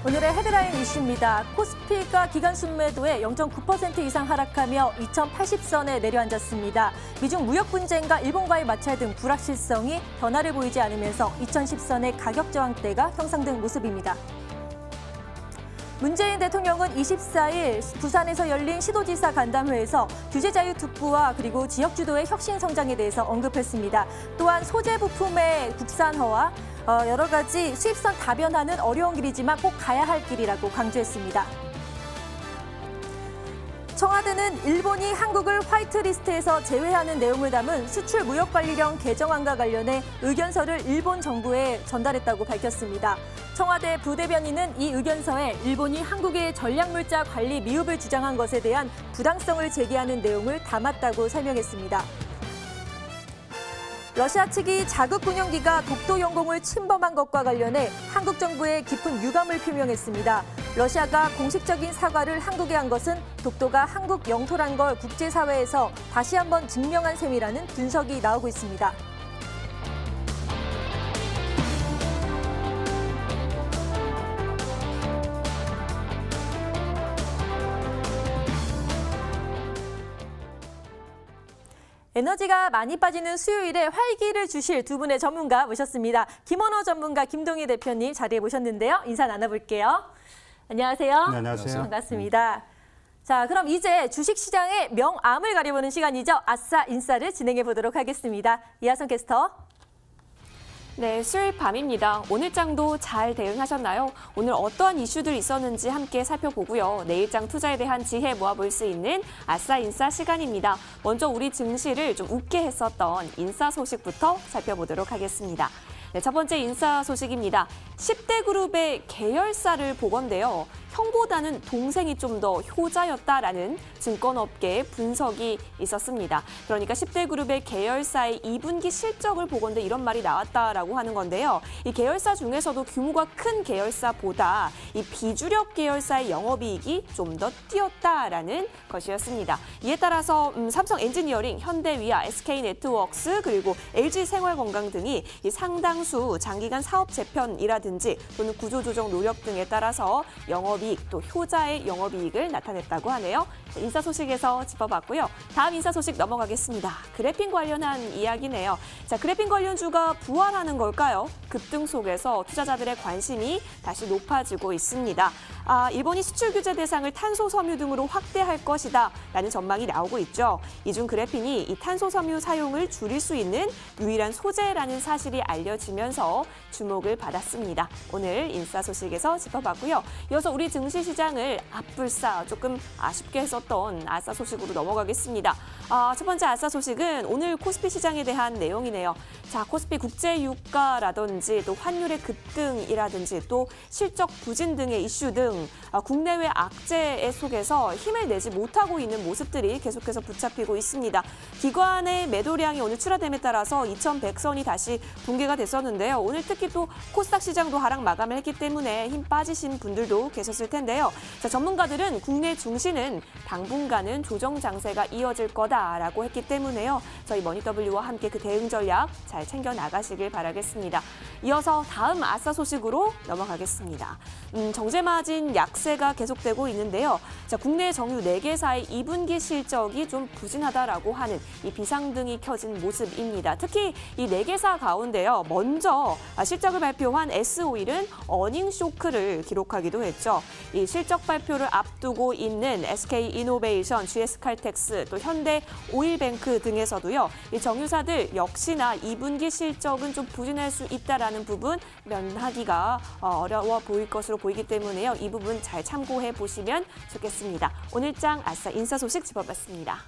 오늘의 헤드라인 이슈입니다. 코스피가 기간 순매도에 0.9% 이상 하락하며 2080선에 내려앉았습니다. 미중 무역 분쟁과 일본과의 마찰 등 불확실성이 변화를 보이지 않으면서 2010선의 가격 저항대가 형성된 모습입니다. 문재인 대통령은 24일 부산에서 열린 시도지사 간담회에서 규제자유특구와 그리고 지역주도의 혁신 성장에 대해서 언급했습니다. 또한 소재 부품의 국산화와 여러 가지 수입선 다변화는 어려운 길이지만 꼭 가야 할 길이라고 강조했습니다. 청와대는 일본이 한국을 화이트리스트에서 제외하는 내용을 담은 수출 무역관리령 개정안과 관련해 의견서를 일본 정부에 전달했다고 밝혔습니다. 청와대 부대변인은 이 의견서에 일본이 한국의 전략물자 관리 미흡을 주장한 것에 대한 부당성을 제기하는 내용을 담았다고 설명했습니다. 러시아 측이 자국 군용기가 독도 영공을 침범한 것과 관련해 한국 정부에 깊은 유감을 표명했습니다. 러시아가 공식적인 사과를 한국에 한 것은 독도가 한국 영토란 걸 국제사회에서 다시 한번 증명한 셈이라는 분석이 나오고 있습니다. 에너지가 많이 빠지는 수요일에 활기를 주실 두 분의 전문가 모셨습니다. 김원호 전문가, 김동희 대표님 자리에 모셨는데요. 인사 나눠볼게요. 안녕하세요. 네, 안녕하세요. 반갑습니다. 자, 그럼 이제 주식시장의 명암을 가려보는 시간이죠. 아싸 인싸를 진행해 보도록 하겠습니다. 이하선 캐스터. 네, 수요일 밤입니다. 오늘장도 잘 대응하셨나요? 오늘 어떠한 이슈들이 있었는지 함께 살펴보고요. 내일장 투자에 대한 지혜 모아볼 수 있는 아싸 인싸 시간입니다. 먼저 우리 증시를 좀 웃게 했었던 인싸 소식부터 살펴보도록 하겠습니다. 네, 첫 번째 인싸 소식입니다. 10대 그룹의 계열사를 보건데요. 형보다는 동생이 좀 더 효자였다라는 증권업계의 분석이 있었습니다. 그러니까 10대 그룹의 계열사의 2분기 실적을 보건데 이런 말이 나왔다라고 하는 건데요. 이 계열사 중에서도 규모가 큰 계열사보다 이 비주력 계열사의 영업이익이 좀 더 뛰었다라는 것이었습니다. 이에 따라서 삼성 엔지니어링, 현대위아, SK네트워크스 그리고 LG생활건강 등이 이 상당수 장기간 사업 재편이라든지 또는 구조조정 노력 등에 따라서 영업이익 또 효자의 영업이익을 나타냈다고 하네요. 인사 소식에서 짚어봤고요. 다음 인사 소식 넘어가겠습니다. 그래핀 관련한 이야기네요. 자, 그래핀 관련주가 부활하는 걸까요? 급등 속에서 투자자들의 관심이 다시 높아지고 있습니다. 일본이 수출 규제 대상을 탄소 섬유 등으로 확대할 것이다 라는 전망이 나오고 있죠. 이중 그래핀이 이 탄소 섬유 사용을 줄일 수 있는 유일한 소재라는 사실이 알려지면서 주목을 받았습니다. 오늘 인사 소식에서 짚어봤고요. 이어서 우리 증시 시장을 앞불싸 조금 아쉽게 했었던 아싸 소식으로 넘어가겠습니다. 첫 번째 아싸 소식은 오늘 코스피 시장에 대한 내용이네요. 자, 코스피 국제 유가라든지 또 환율의 급등이라든지 또 실적 부진 등의 이슈 등 국내외 악재 속에서 힘을 내지 못하고 있는 모습들이 계속해서 붙잡히고 있습니다. 기관의 매도량이 오늘 출하됨에 따라서 2100선이 다시 붕괴가 됐었는데요. 오늘 특히 또 코스닥 시장도 하락 마감을 했기 때문에 힘 빠지신 분들도 계셨을 텐데요. 자, 전문가들은 국내 증시는 당분간은 조정 장세가 이어질 거다라고 했기 때문에요. 저희 머니W와 함께 그 대응 전략 잘 챙겨 나가시길 바라겠습니다. 이어서 다음 아싸 소식으로 넘어가겠습니다. 정제 마진 약세가 계속되고 있는데요. 자, 국내 정유 4개사의 2분기 실적이 좀 부진하다라고 하는 이 비상등이 켜진 모습입니다. 특히 이 4개사 가운데요. 먼저 실적을 발표한 S오일은 어닝 쇼크를 기록하기도 했죠. 이 실적 발표를 앞두고 있는 SK이노베이션, GS칼텍스, 또 현대오일뱅크 등에서도요. 이 정유사들 역시나 2분기 실적은 좀 부진할 수 있다라는 부분 면하기가 어려워 보일 것으로 보이기 때문에요. 이 부분 잘 참고해 보시면 좋겠습니다. 오늘장 아싸 인사 소식 짚어봤습니다.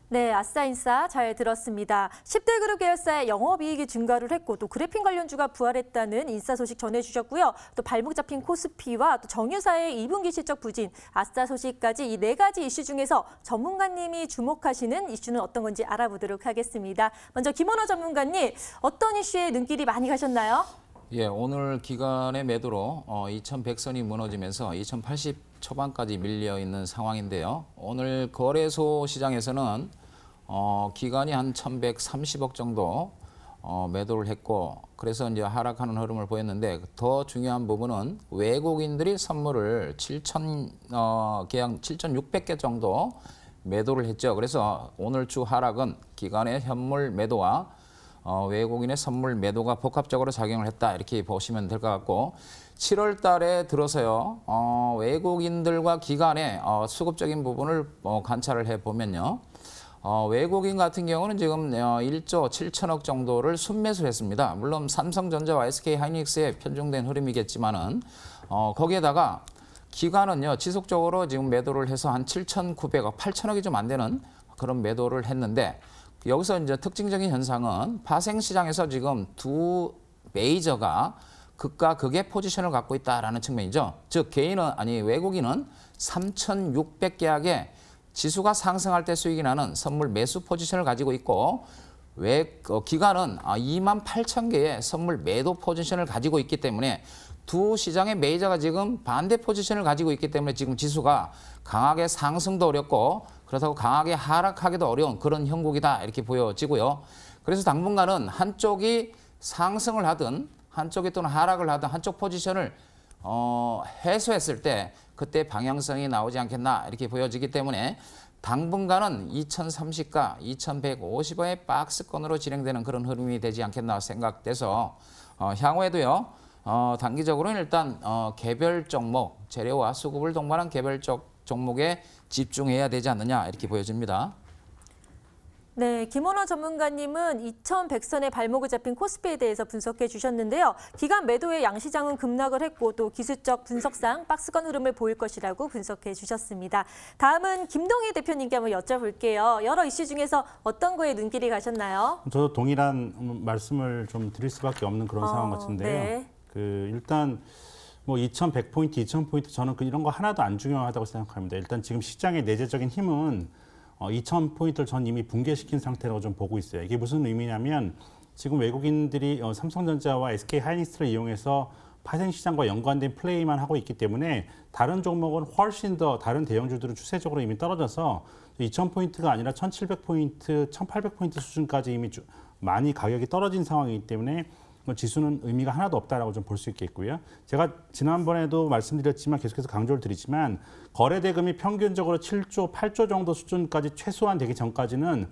네, 아싸 인싸 잘 들었습니다. 10대 그룹 계열사의 영업이익이 증가를 했고 또 그래핀 관련주가 부활했다는 인싸 소식 전해주셨고요. 또 발목 잡힌 코스피와 또 정유사의 2분기 실적 부진, 아싸 소식까지 이 4가지 이슈 중에서 전문가님이 주목하시는 이슈는 어떤 건지 알아보도록 하겠습니다. 먼저 김원호 전문가님, 어떤 이슈에 눈길이 많이 가셨나요? 예, 오늘 기관의 매도로 2100선이 무너지면서 2080 초반까지 밀려 있는 상황인데요. 오늘 거래소 시장에서는 기간이 한 1130억 정도 매도를 했고 그래서 이제 하락하는 흐름을 보였는데 더 중요한 부분은 외국인들이 선물을 7,600개 정도 매도를 했죠. 그래서 오늘 주 하락은 기관의 현물 매도와 외국인의 선물 매도가 복합적으로 작용을 했다 이렇게 보시면 될 것 같고 7월 달에 들어서요 외국인들과 기관의 수급적인 부분을 관찰을 해보면요 외국인 같은 경우는 지금 1조 7천억 정도를 순매수를 했습니다. 물론 삼성전자와 SK하이닉스에 편중된 흐름이겠지만은 거기에다가 기관은요 지속적으로 지금 매도를 해서 한 7,900억, 8천억이 좀 안 되는 그런 매도를 했는데 여기서 이제 특징적인 현상은 파생시장에서 지금 두 메이저가 극과 극의 포지션을 갖고 있다라는 측면이죠. 즉 외국인은 3,600계약의 지수가 상승할 때 수익이 나는 선물 매수 포지션을 가지고 있고 기관은 28,000개의 선물 매도 포지션을 가지고 있기 때문에 두 시장의 메이저가 지금 반대 포지션을 가지고 있기 때문에 지금 지수가 강하게 상승도 어렵고 그렇다고 강하게 하락하기도 어려운 그런 형국이다 이렇게 보여지고요. 그래서 당분간은 한쪽이 상승을 하든 한쪽이 또는 하락을 하든 한쪽 포지션을 해소했을 때 그때 방향성이 나오지 않겠나 이렇게 보여지기 때문에 당분간은 2030과 2150원의 박스권으로 진행되는 그런 흐름이 되지 않겠나 생각돼서 향후에도요 단기적으로는 일단 개별 종목 재료와 수급을 동반한 개별적 종목에 집중해야 되지 않느냐 이렇게 보여집니다. 네, 김원호 전문가님은 2100선의 발목을 잡힌 코스피에 대해서 분석해 주셨는데요. 기간 매도의 양시장은 급락을 했고 또 기술적 분석상 박스권 흐름을 보일 것이라고 분석해 주셨습니다. 다음은 김동희 대표님께 한번 여쭤볼게요. 여러 이슈 중에서 어떤 거에 눈길이 가셨나요? 저도 동일한 말씀을 좀 드릴 수밖에 없는 그런 상황 같은데요. 네. 일단 뭐 2100포인트, 2000포인트 저는 이런 거 하나도 안 중요하다고 생각합니다. 일단 지금 시장의 내재적인 힘은 2000포인트를 전 이미 붕괴시킨 상태라고 좀 보고 있어요. 이게 무슨 의미냐면 지금 외국인들이 삼성전자와 SK하이닉스를 이용해서 파생시장과 연관된 플레이만 하고 있기 때문에 다른 종목은 훨씬 더 다른 대형주들은 추세적으로 이미 떨어져서 2000포인트가 아니라 1700포인트, 1800포인트 수준까지 이미 많이 가격이 떨어진 상황이기 때문에 지수는 의미가 하나도 없다라고 좀 볼 수 있겠고요. 제가 지난번에도 말씀드렸지만 계속해서 강조를 드리지만 거래대금이 평균적으로 7조, 8조 정도 수준까지 최소한 되기 전까지는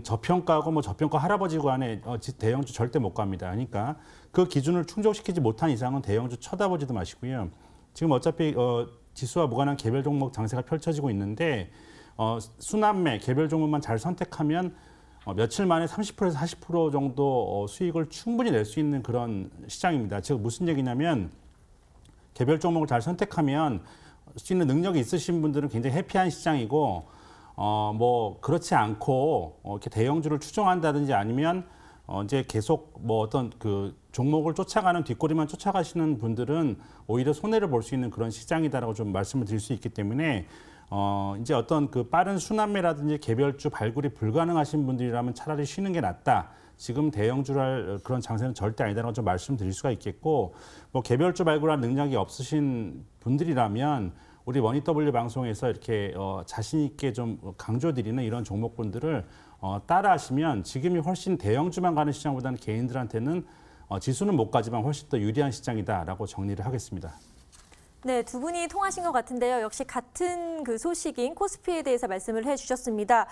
저평가하고 뭐 저평가 할아버지고 안에 대형주 절대 못 갑니다. 그러니까 그 기준을 충족시키지 못한 이상은 대형주 쳐다보지도 마시고요. 지금 어차피 지수와 무관한 개별 종목 장세가 펼쳐지고 있는데 순환매 개별 종목만 잘 선택하면 며칠 만에 30%에서 40% 정도 수익을 충분히 낼 수 있는 그런 시장입니다. 즉 무슨 얘기냐면 개별 종목을 잘 선택하면 수 있는 능력이 있으신 분들은 굉장히 해피한 시장이고 뭐 그렇지 않고 이렇게 대형주를 추종한다든지 아니면 이제 계속 뭐 어떤 그 종목을 쫓아가는 뒷꼬리만 쫓아가시는 분들은 오히려 손해를 볼 수 있는 그런 시장이다라고 좀 말씀을 드릴 수 있기 때문에 이제 어떤 그 빠른 순환매라든지 개별주 발굴이 불가능하신 분들이라면 차라리 쉬는 게 낫다. 지금 대형주랄 그런 장세는 절대 아니다라고 좀 말씀드릴 수가 있겠고, 뭐 개별주 발굴할 능력이 없으신 분들이라면 우리 머니W 방송에서 이렇게 자신 있게 좀 강조드리는 이런 종목군들을 따라하시면 지금이 훨씬 대형주만 가는 시장보다는 개인들한테는 지수는 못 가지만 훨씬 더 유리한 시장이다라고 정리를 하겠습니다. 네, 두 분이 통하신 것 같은데요. 역시 같은 그 소식인 코스피에 대해서 말씀을 해주셨습니다.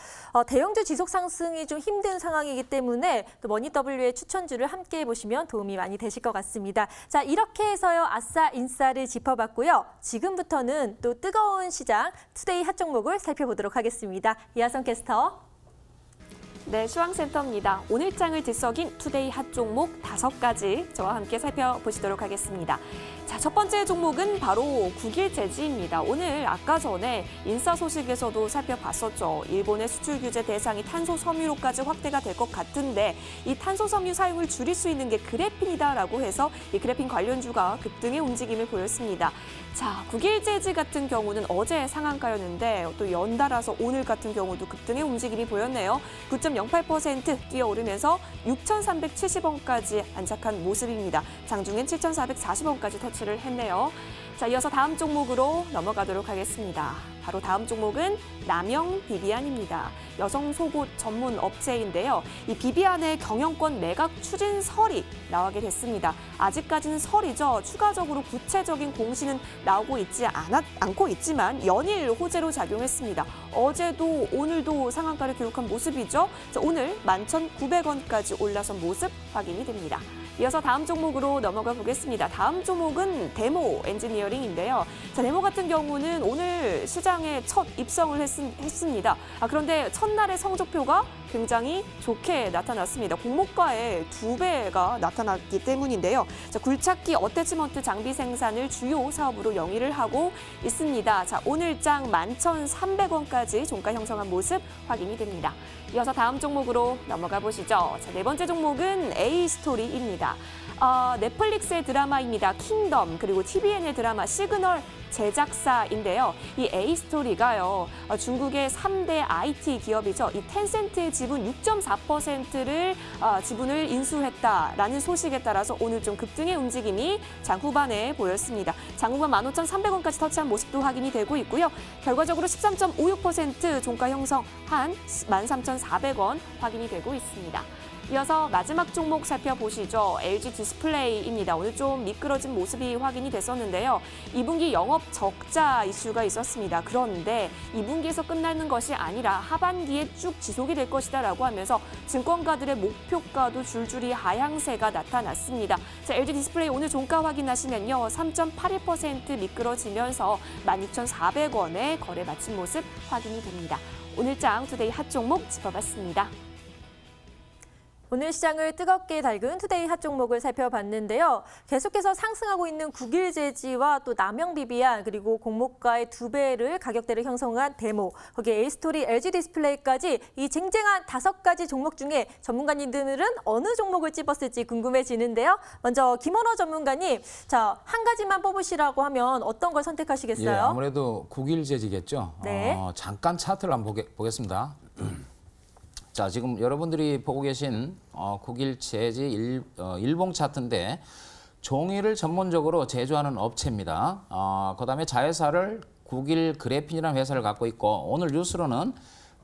대형주 지속 상승이 좀 힘든 상황이기 때문에 또 머니W의 추천주를 함께 해보시면 도움이 많이 되실 것 같습니다. 자, 이렇게 해서요. 아싸인싸를 짚어봤고요. 지금부터는 또 뜨거운 시장 투데이 핫 종목을 살펴보도록 하겠습니다. 이하성 캐스터. 네, 시황센터입니다. 오늘장을 들썩인 투데이 핫 종목 5가지 저와 함께 살펴보시도록 하겠습니다. 자, 첫 번째 종목은 바로 국일재지입니다. 오늘 아까 전에 인사 소식에서도 살펴봤었죠. 일본의 수출 규제 대상이 탄소 섬유로까지 확대가 될 것 같은데 이 탄소 섬유 사용을 줄일 수 있는 게 그래핀이다라고 해서 이 그래핀 관련주가 급등의 움직임을 보였습니다. 자, 국일재지 같은 경우는 어제 상한가였는데 또 연달아서 오늘 같은 경우도 급등의 움직임이 보였네요. 9.08% 뛰어오르면서 6,370원까지 안착한 모습입니다. 장중엔 7,440원까지 터치를 했네요. 자, 이어서 다음 종목으로 넘어가도록 하겠습니다. 바로 다음 종목은 남영 비비안입니다. 여성 속옷 전문 업체인데요. 이 비비안의 경영권 매각 추진설이 나오게 됐습니다. 아직까지는 설이죠. 추가적으로 구체적인 공시는 나오고 않고 있지만 연일 호재로 작용했습니다. 어제도 오늘도 상한가를 기록한 모습이죠. 자, 오늘 11,900원까지 올라선 모습 확인이 됩니다. 이어서 다음 종목으로 넘어가 보겠습니다. 다음 종목은 데모 엔지니어링인데요. 자, 데모 같은 경우는 오늘 시장에 첫 입성을 했습니다. 그런데 첫날의 성적표가 굉장히 좋게 나타났습니다. 공모가의 2배가 나타났기 때문인데요. 자, 굴착기 어태치먼트 장비 생산을 주요 사업으로 영위를 하고 있습니다. 자, 오늘장 11,300원까지 종가 형성한 모습 확인이 됩니다. 이어서 다음 종목으로 넘어가 보시죠. 자, 네 번째 종목은 A스토리입니다. 넷플릭스의 드라마입니다. 킹덤, 그리고 TVN의 드라마 시그널 제작사인데요. 이 A스토리가요. 중국의 3대 IT 기업이죠. 이 텐센트의 지분 6.4%를 지분을 인수했다라는 소식에 따라서 오늘 좀 급등의 움직임이 장 후반에 보였습니다. 장 후반 15,300원까지 터치한 모습도 확인이 되고 있고요. 결과적으로 13.56% 종가 형성한 13,400원 확인이 되고 있습니다. 이어서 마지막 종목 살펴보시죠. LG 디스플레이입니다. 오늘 좀 미끄러진 모습이 확인이 됐었는데요. 2분기 영업 적자 이슈가 있었습니다. 그런데 2분기에서 끝나는 것이 아니라 하반기에 쭉 지속이 될 것이다라고 하면서 증권가들의 목표가도 줄줄이 하향세가 나타났습니다. 자, LG 디스플레이 오늘 종가 확인하시면요. 3.81% 미끄러지면서 16,400원에 거래 마친 모습 확인이 됩니다. 오늘장 투데이 핫 종목 짚어봤습니다. 오늘 시장을 뜨겁게 달군 투데이 핫 종목을 살펴봤는데요. 계속해서 상승하고 있는 국일제지와 또 남영비비안 그리고 공모가의 2배를 가격대를 형성한 데모, 거기에 A스토리, LG 디스플레이까지 이 쟁쟁한 5가지 종목 중에 전문가님들은 어느 종목을 찝었을지 궁금해지는데요. 먼저 김원호 전문가님, 자, 한 가지만 뽑으시라고 하면 어떤 걸 선택하시겠어요? 예, 아무래도 국일제지겠죠. 네. 잠깐 차트를 한번 보겠습니다. 자, 지금 여러분들이 보고 계신 국일제지 일봉 차트인데 종이를 전문적으로 제조하는 업체입니다. 그다음에 자회사를 국일 그래핀이라는 회사를 갖고 있고 오늘 뉴스로는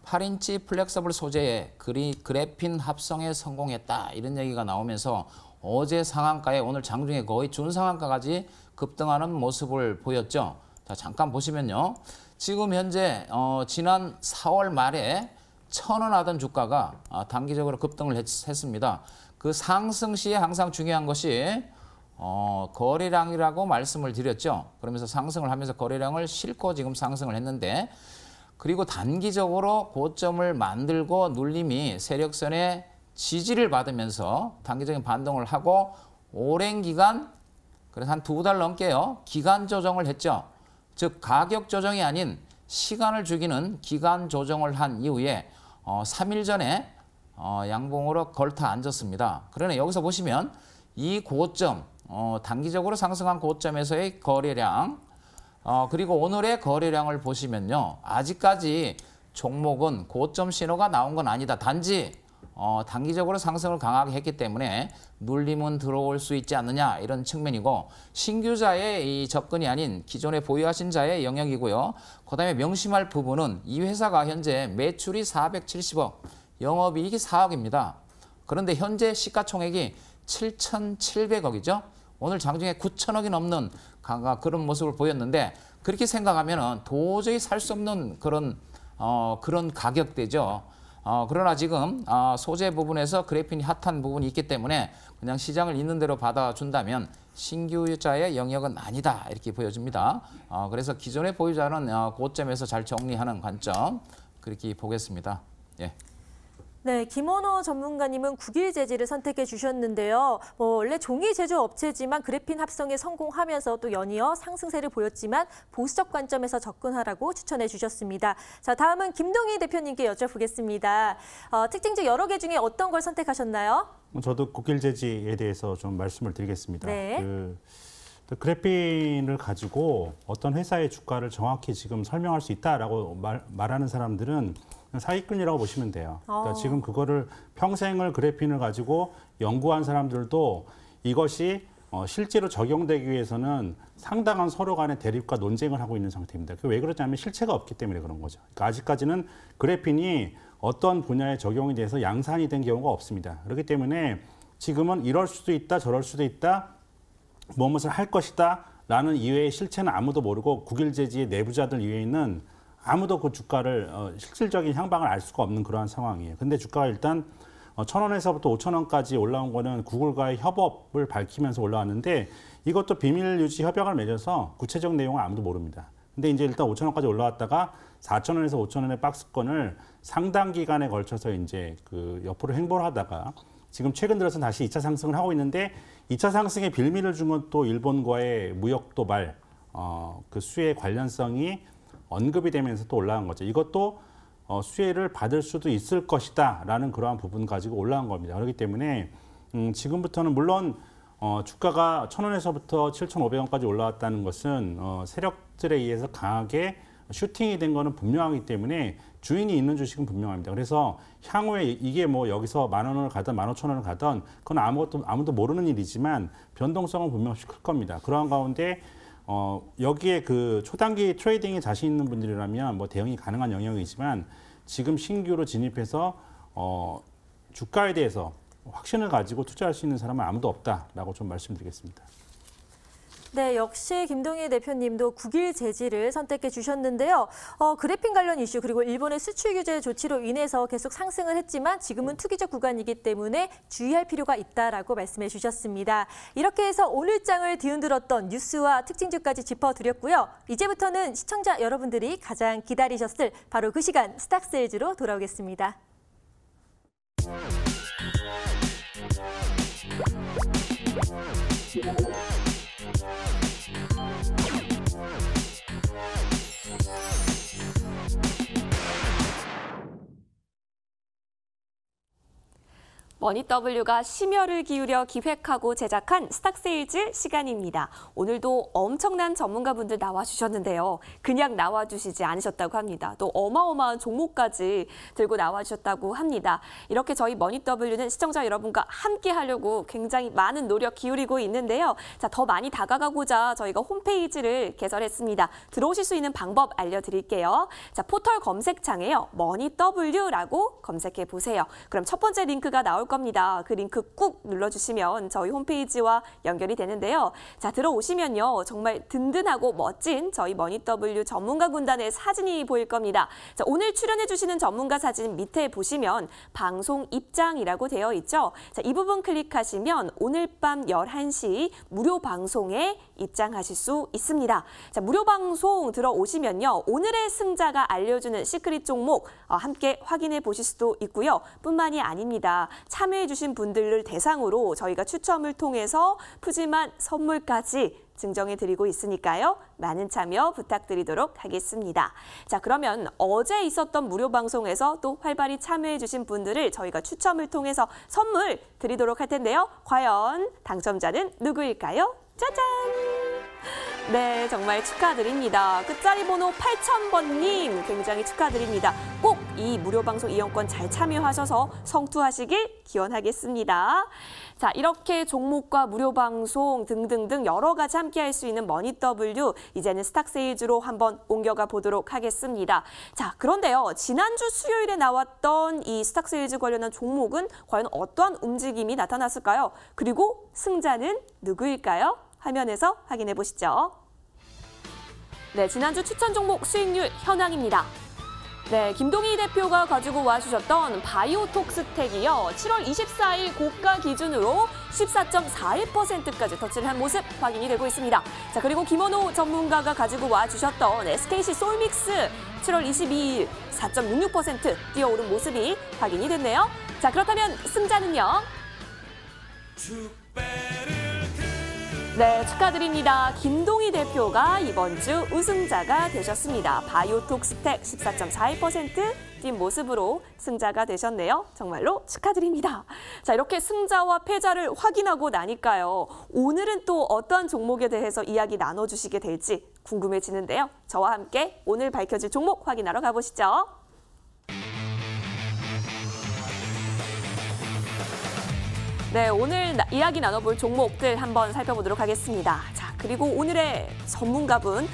8인치 플렉서블 소재의 그래핀 합성에 성공했다 이런 얘기가 나오면서 어제 상한가에 오늘 장중에 거의 준상한가까지 급등하는 모습을 보였죠. 자, 잠깐 보시면요. 지금 현재 지난 4월 말에 1,000원 하던 주가가 단기적으로 급등을 했습니다. 그 상승 시에 항상 중요한 것이 거래량이라고 말씀을 드렸죠. 그러면서 상승을 하면서 거래량을 싣고 지금 상승을 했는데 그리고 단기적으로 고점을 만들고 눌림이 세력선의 지지를 받으면서 단기적인 반등을 하고 오랜 기간 그래서 한 2달 넘게요. 기간 조정을 했죠. 즉 가격 조정이 아닌 시간을 죽이는 기간 조정을 한 이후에 3일 전에 양봉으로 걸터 앉았습니다. 그러나 여기서 보시면 이 고점, 단기적으로 상승한 고점에서의 거래량, 그리고 오늘의 거래량을 보시면요. 아직까지 종목은 고점 신호가 나온 건 아니다. 단지 단기적으로 상승을 강하게 했기 때문에 눌림은 들어올 수 있지 않느냐 이런 측면이고 신규자의 이 접근이 아닌 기존에 보유하신 자의 영역이고요. 그다음에 명심할 부분은 이 회사가 현재 매출이 470억, 영업이익이 4억입니다. 그런데 현재 시가총액이 7,700억이죠. 오늘 장중에 9천억이 넘는 그런 모습을 보였는데 그렇게 생각하면 도저히 살 수 없는 그런 가격대죠. 그러나 지금 소재 부분에서 그래핀이 핫한 부분이 있기 때문에 그냥 시장을 있는 대로 받아준다면 신규자의 영역은 아니다 이렇게 보여집니다. 그래서 기존의 보유자는 고점에서 잘 정리하는 관점 그렇게 보겠습니다. 예. 네, 김원호 전문가님은 국일제지를 선택해 주셨는데요. 원래 종이 제조 업체지만 그래핀 합성에 성공하면서 또 연이어 상승세를 보였지만 보수적 관점에서 접근하라고 추천해 주셨습니다. 자, 다음은 김동희 대표님께 여쭤보겠습니다. 특징주 여러 개 중에 어떤 걸 선택하셨나요? 저도 국일제지에 대해서 좀 말씀을 드리겠습니다. 네. 그래핀을 가지고 어떤 회사의 주가를 정확히 지금 설명할 수 있다라고 말하는 사람들은 사기꾼이라고 보시면 돼요. 그러니까 지금 그거를 평생을 그래핀을 가지고 연구한 사람들도 이것이 실제로 적용되기 위해서는 상당한 서로 간의 대립과 논쟁을 하고 있는 상태입니다. 그게 왜 그러냐면 실체가 없기 때문에 그런 거죠. 그러니까 아직까지는 그래핀이 어떤 분야에 적용이 돼서 양산이 된 경우가 없습니다. 그렇기 때문에 지금은 이럴 수도 있다, 저럴 수도 있다, 무엇을 할 것이다 라는 이외의 실체는 아무도 모르고 국일제지의 내부자들 이외에는 아무도 그 주가를 실질적인 향방을 알 수가 없는 그러한 상황이에요. 근데 주가가 일단 1,000원에서부터 5,000원까지 올라온 거는 구글과의 협업을 밝히면서 올라왔는데 이것도 비밀 유지 협약을 맺어서 구체적 내용을 아무도 모릅니다. 근데 이제 일단 5,000원까지 올라왔다가 4,000원에서 5,000원의 박스권을 상당 기간에 걸쳐서 이제 그 옆으로 횡보를 하다가 지금 최근 들어서 다시 2차 상승을 하고 있는데 2차 상승의 빌미를 준 건 또 일본과의 무역 도발 그 수혜 관련성이 언급이 되면서 또 올라간 거죠. 이것도 수혜를 받을 수도 있을 것이다라는 그러한 부분 가지고 올라간 겁니다. 그렇기 때문에 지금부터는 물론 주가가 1,000원에서부터 7,500원까지 올라왔다는 것은 세력들에 의해서 강하게 슈팅이 된 거는 분명하기 때문에 주인이 있는 주식은 분명합니다. 그래서 향후에 이게 뭐 여기서 10,000원을 가든 15,000원을 가든 그건 아무도 모르는 일이지만 변동성은 분명히 클 겁니다. 그러한 가운데 여기에 그 초단기 트레이딩에 자신 있는 분들이라면 뭐 대응이 가능한 영역이지만 지금 신규로 진입해서 주가에 대해서 확신을 가지고 투자할 수 있는 사람은 아무도 없다라고 좀 말씀드리겠습니다. 네, 역시 김동희 대표님도 국일제지를 선택해 주셨는데요. 그래핀 관련 이슈 그리고 일본의 수출 규제 조치로 인해서 계속 상승을 했지만 지금은 투기적 구간이기 때문에 주의할 필요가 있다라고 말씀해 주셨습니다. 이렇게 해서 오늘 장을 뒤흔들었던 뉴스와 특징주까지 짚어드렸고요. 이제부터는 시청자 여러분들이 가장 기다리셨을 바로 그 시간 스탁세일즈로 돌아오겠습니다. 머니W가 심혈을 기울여 기획하고 제작한 스탁세일즈 시간입니다. 오늘도 엄청난 전문가분들 나와주셨는데요. 그냥 나와주시지 않으셨다고 합니다. 또 어마어마한 종목까지 들고 나와주셨다고 합니다. 이렇게 저희 머니W는 시청자 여러분과 함께 하려고 굉장히 많은 노력 기울이고 있는데요. 자, 더 많이 다가가고자 저희가 홈페이지를 개설했습니다. 들어오실 수 있는 방법 알려드릴게요. 자, 포털 검색창에요. 머니W라고 검색해 보세요. 그럼 첫 번째 링크가 나올 겁니다. 그 링크 꾹 눌러주시면 저희 홈페이지와 연결이 되는데요. 자, 들어오시면요. 정말 든든하고 멋진 저희 머니W 전문가 군단의 사진이 보일 겁니다. 자, 오늘 출연해주시는 전문가 사진 밑에 보시면 방송 입장이라고 되어 있죠. 자, 이 부분 클릭하시면 오늘 밤 11시 무료 방송에 입장하실 수 있습니다. 자, 무료 방송 들어오시면요. 오늘의 승자가 알려주는 시크릿 종목 함께 확인해 보실 수도 있고요. 뿐만이 아닙니다. 참여해주신 분들을 대상으로 저희가 추첨을 통해서 푸짐한 선물까지 증정해드리고 있으니까요. 많은 참여 부탁드리도록 하겠습니다. 자, 그러면 어제 있었던 무료 방송에서 또 활발히 참여해주신 분들을 저희가 추첨을 통해서 선물 드리도록 할 텐데요. 과연 당첨자는 누구일까요? 짜잔! 네, 정말 축하드립니다. 끝자리 번호 8000번님 굉장히 축하드립니다. 꼭 이 무료 방송 이용권 잘 참여하셔서 성투하시길 기원하겠습니다. 자, 이렇게 종목과 무료 방송 등등등 여러 가지 함께 할 수 있는 머니W 이제는 스탁세일즈로 한번 옮겨가 보도록 하겠습니다. 자, 그런데요. 지난주 수요일에 나왔던 이 스탁세일즈 관련한 종목은 과연 어떠한 움직임이 나타났을까요? 그리고 승자는 누구일까요? 화면에서 확인해 보시죠. 네, 지난주 추천 종목 수익률 현황입니다. 네, 김동희 대표가 가지고 와주셨던 바이오톡스텍이요. 7월 24일 고가 기준으로 14.41%까지 터치를 한 모습 확인이 되고 있습니다. 자, 그리고 김원호 전문가가 가지고 와주셨던 SKC 솔믹스 7월 22일 4.66% 뛰어오른 모습이 확인이 됐네요. 자, 그렇다면 승자는요? 네, 축하드립니다. 김동희 대표가 이번 주 우승자가 되셨습니다. 바이오톡스텍 14.41% 뛴 모습으로 승자가 되셨네요. 정말로 축하드립니다. 자, 이렇게 승자와 패자를 확인하고 나니까요. 오늘은 또 어떠한 종목에 대해서 이야기 나눠주시게 될지 궁금해지는데요. 저와 함께 오늘 밝혀질 종목 확인하러 가보시죠. 네, 오늘 이야기 나눠볼 종목들 한번 살펴보도록 하겠습니다. 자, 그리고 오늘의 전문가분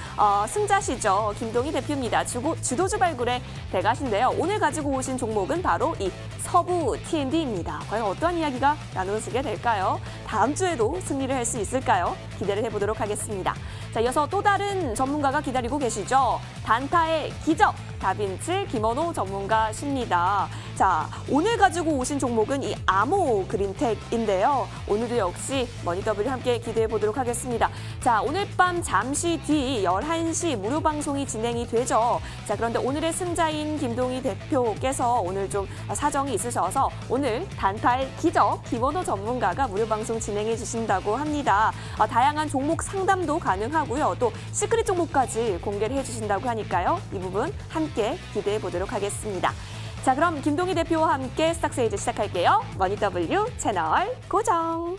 승자시죠. 김동희 대표입니다. 주도주 발굴의 대가신데요. 오늘 가지고 오신 종목은 바로 이 서부 T&D입니다. 과연 어떠한 이야기가 나누어지게 될까요? 다음 주에도 승리를 할 수 있을까요? 기대를 해보도록 하겠습니다. 자, 이어서 또 다른 전문가가 기다리고 계시죠. 단타의 기적, 다빈치 김원호 전문가십니다. 자, 오늘 가지고 오신 종목은 이 아모 그린텍인데요. 오늘도 역시 머니더블이 함께 기대해 보도록 하겠습니다. 자, 오늘 밤 잠시 뒤 11시 무료 방송이 진행이 되죠. 자, 그런데 오늘의 승자인 김동희 대표께서 오늘 좀 사정이 있으셔서 오늘 단타의 기적 김원호 전문가가 무료 방송 진행해 주신다고 합니다. 다양한 종목 상담도 가능하고요. 또 시크릿 종목까지 공개를 해주신다고 하니까요. 이 부분 함께 기대해 보도록 하겠습니다. 자, 그럼 김동희 대표와 함께 스탁세이즈 시작할게요. 머니W 채널 고정.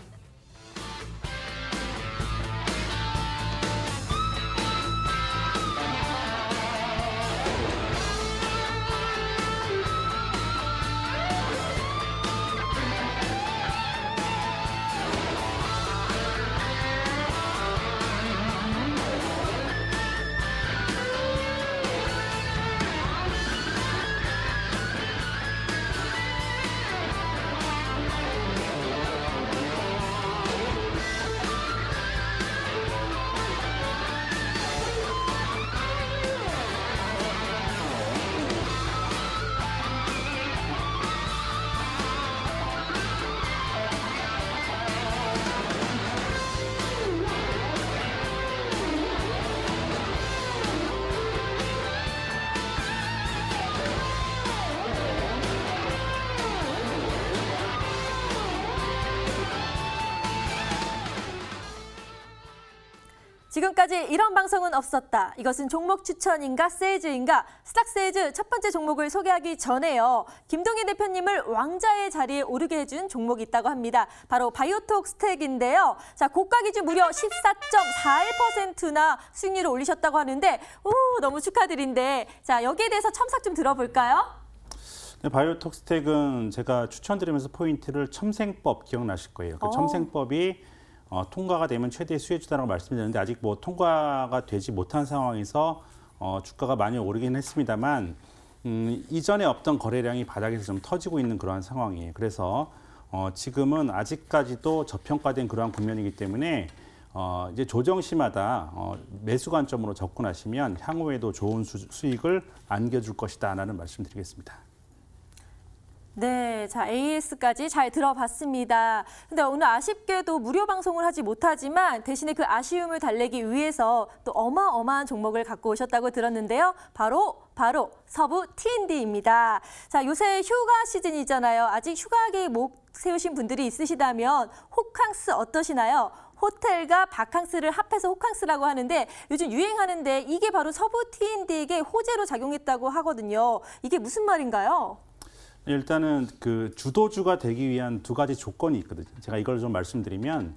지금까지 이런 방송은 없었다. 이것은 종목 추천인가 세이즈인가? 스탁세이즈 첫 번째 종목을 소개하기 전에요. 김동희 대표님을 왕자의 자리에 오르게 해준 종목이 있다고 합니다. 바로 바이오톡 스택인데요. 자, 고가 기준 무려 14.41%나 수익률을 올리셨다고 하는데 너무 축하드린데 자, 여기에 대해서 첨삭 좀 들어볼까요? 네, 바이오톡 스택은 제가 추천드리면서 포인트를 첨생법 기억나실 거예요. 그 첨생법이 통과가 되면 최대 수혜주다라고 말씀드렸는데 아직 뭐 통과가 되지 못한 상황에서 주가가 많이 오르긴 했습니다만 이전에 없던 거래량이 바닥에서 좀 터지고 있는 그러한 상황이에요. 그래서 지금은 아직까지도 저평가된 그러한 국면이기 때문에 이제 조정시마다 매수 관점으로 접근하시면 향후에도 좋은 수익을 안겨줄 것이다라는 말씀드리겠습니다. 네, 자, AS까지 잘 들어봤습니다. 근데 오늘 아쉽게도 무료 방송을 하지 못하지만 대신에 그 아쉬움을 달래기 위해서 또 어마어마한 종목을 갖고 오셨다고 들었는데요. 바로 서부 T&D입니다. 자, 요새 휴가 시즌이잖아요. 아직 휴가 계획 세우신 분들이 있으시다면 호캉스 어떠시나요? 호텔과 바캉스를 합해서 호캉스라고 하는데 요즘 유행하는데 이게 바로 서부 T&D에게 호재로 작용했다고 하거든요. 이게 무슨 말인가요? 일단은 그 주도주가 되기 위한 두 가지 조건이 있거든요. 제가 이걸 좀 말씀드리면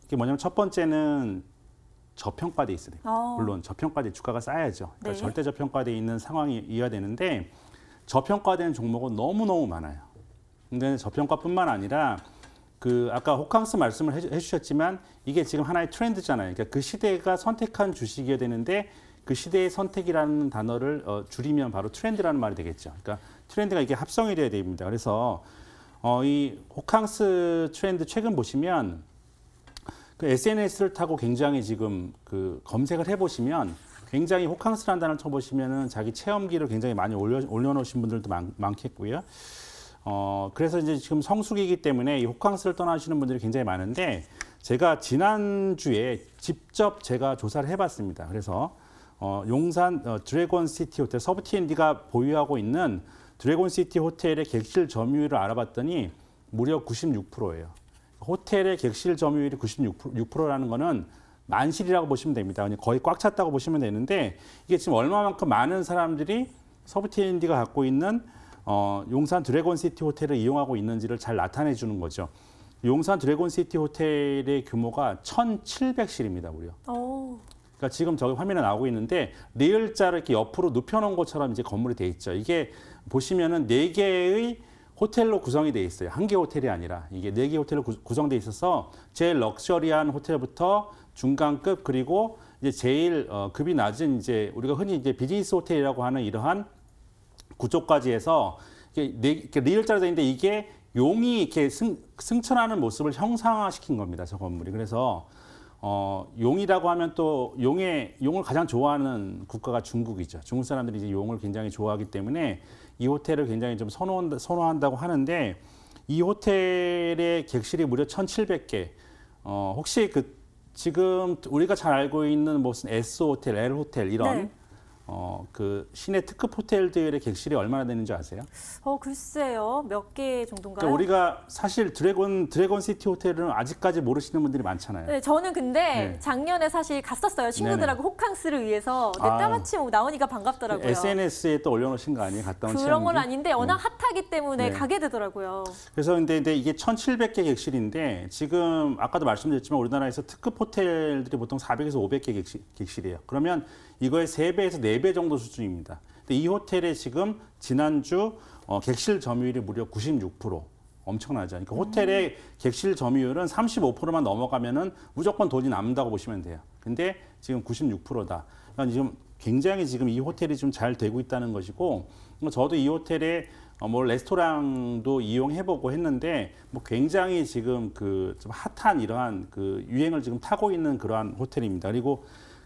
이게 뭐냐면 첫 번째는 저평가돼 있어요. 물론 저평가돼 주가가 쌓여야죠. 그러니까 네. 절대 저평가돼 있는 상황이어야 되는데 저평가된 종목은 너무너무 많아요. 근데 저평가뿐만 아니라 그 아까 호캉스 말씀을 해주셨지만 이게 지금 하나의 트렌드잖아요. 그러니까 그 시대가 선택한 주식이어야 되는데 그 시대의 선택이라는 단어를 줄이면 바로 트렌드라는 말이 되겠죠. 그러니까 트렌드가 이게 합성이 돼야 됩니다. 그래서 이 호캉스 트렌드 최근 보시면 그 SNS를 타고 굉장히 지금 그 검색을 해보시면 굉장히 호캉스라는 단어를 쳐보시면은 자기 체험기를 굉장히 많이 올려놓으신 분들도 많겠고요. 그래서 이제 지금 성수기이기 때문에 이 호캉스를 떠나시는 분들이 굉장히 많은데 제가 지난주에 직접 제가 조사를 해봤습니다. 그래서 용산 드래곤시티 호텔 서부 T&D가 보유하고 있는 드래곤시티 호텔의 객실 점유율을 알아봤더니 무려 96%예요. 호텔의 객실 점유율이 96%라는 거는 만실이라고 보시면 됩니다. 거의 꽉 찼다고 보시면 되는데 이게 지금 얼마만큼 많은 사람들이 서부 T&D가 갖고 있는 용산 드래곤시티 호텔을 이용하고 있는지를 잘 나타내 주는 거죠. 용산 드래곤시티 호텔의 규모가 1,700실입니다, 무려. 그러니까 지금 저기 화면에 나오고 있는데 리을자를 이렇게 옆으로 눕혀놓은 것처럼 이제 건물이 돼 있죠. 이게 보시면은 4개의 호텔로 구성이 돼 있어요. 한 개 호텔이 아니라 이게 4개 호텔로 구성돼 있어서 제일 럭셔리한 호텔부터 중간급 그리고 이제 제일 급이 낮은 이제 우리가 흔히 이제 비즈니스 호텔이라고 하는 이러한 구조까지 해서 이게 리을자로 되어 있는데 이게 용이 이렇게 승천하는 모습을 형상화시킨 겁니다. 저 건물이. 그래서 용이라고 하면 또 용을 가장 좋아하는 국가가 중국이죠. 중국 사람들이 이제 용을 굉장히 좋아하기 때문에 이 호텔을 굉장히 좀 선호한다고 하는데 이 호텔의 객실이 무려 1,700개. 혹시 지금 우리가 잘 알고 있는 무슨 S 호텔, L 호텔 이런 네. 그 시내 특급 호텔들의 객실이 얼마나 되는지 아세요? 글쎄요. 몇 개 정도인가요? 그러니까 우리가 사실 드래곤 시티 호텔은 아직까지 모르시는 분들이 많잖아요. 네, 저는 근데 네. 작년에 사실 갔었어요. 친구들하고 호캉스를 위해서. 근데 때마침 나오니까 반갑더라고요. SNS에 또 올려놓으신 거 아니에요? 갔다 온 그런 건 체험기? 아닌데 워낙 핫하기 때문에 네. 가게 되더라고요. 그래서 근데 이게 1,700개 객실인데 지금 아까도 말씀드렸지만 우리나라에서 특급 호텔들이 보통 400에서 500개 객실이에요. 그러면 이거의 3배에서 4배 정도 수준입니다. 근데 이 호텔에 지금 지난주 객실 점유율이 무려 96%. 엄청나죠. 그러니까 호텔의 객실 점유율은 35%만 넘어가면은 무조건 돈이 남는다고 보시면 돼요. 근데 지금 96%다. 그러니까 지금 굉장히 지금 이 호텔이 좀 잘 되고 있다는 것이고, 저도 이 호텔에 뭐 레스토랑도 이용해보고 했는데, 뭐 굉장히 지금 좀 핫한 이러한 유행을 지금 타고 있는 그러한 호텔입니다. 그리고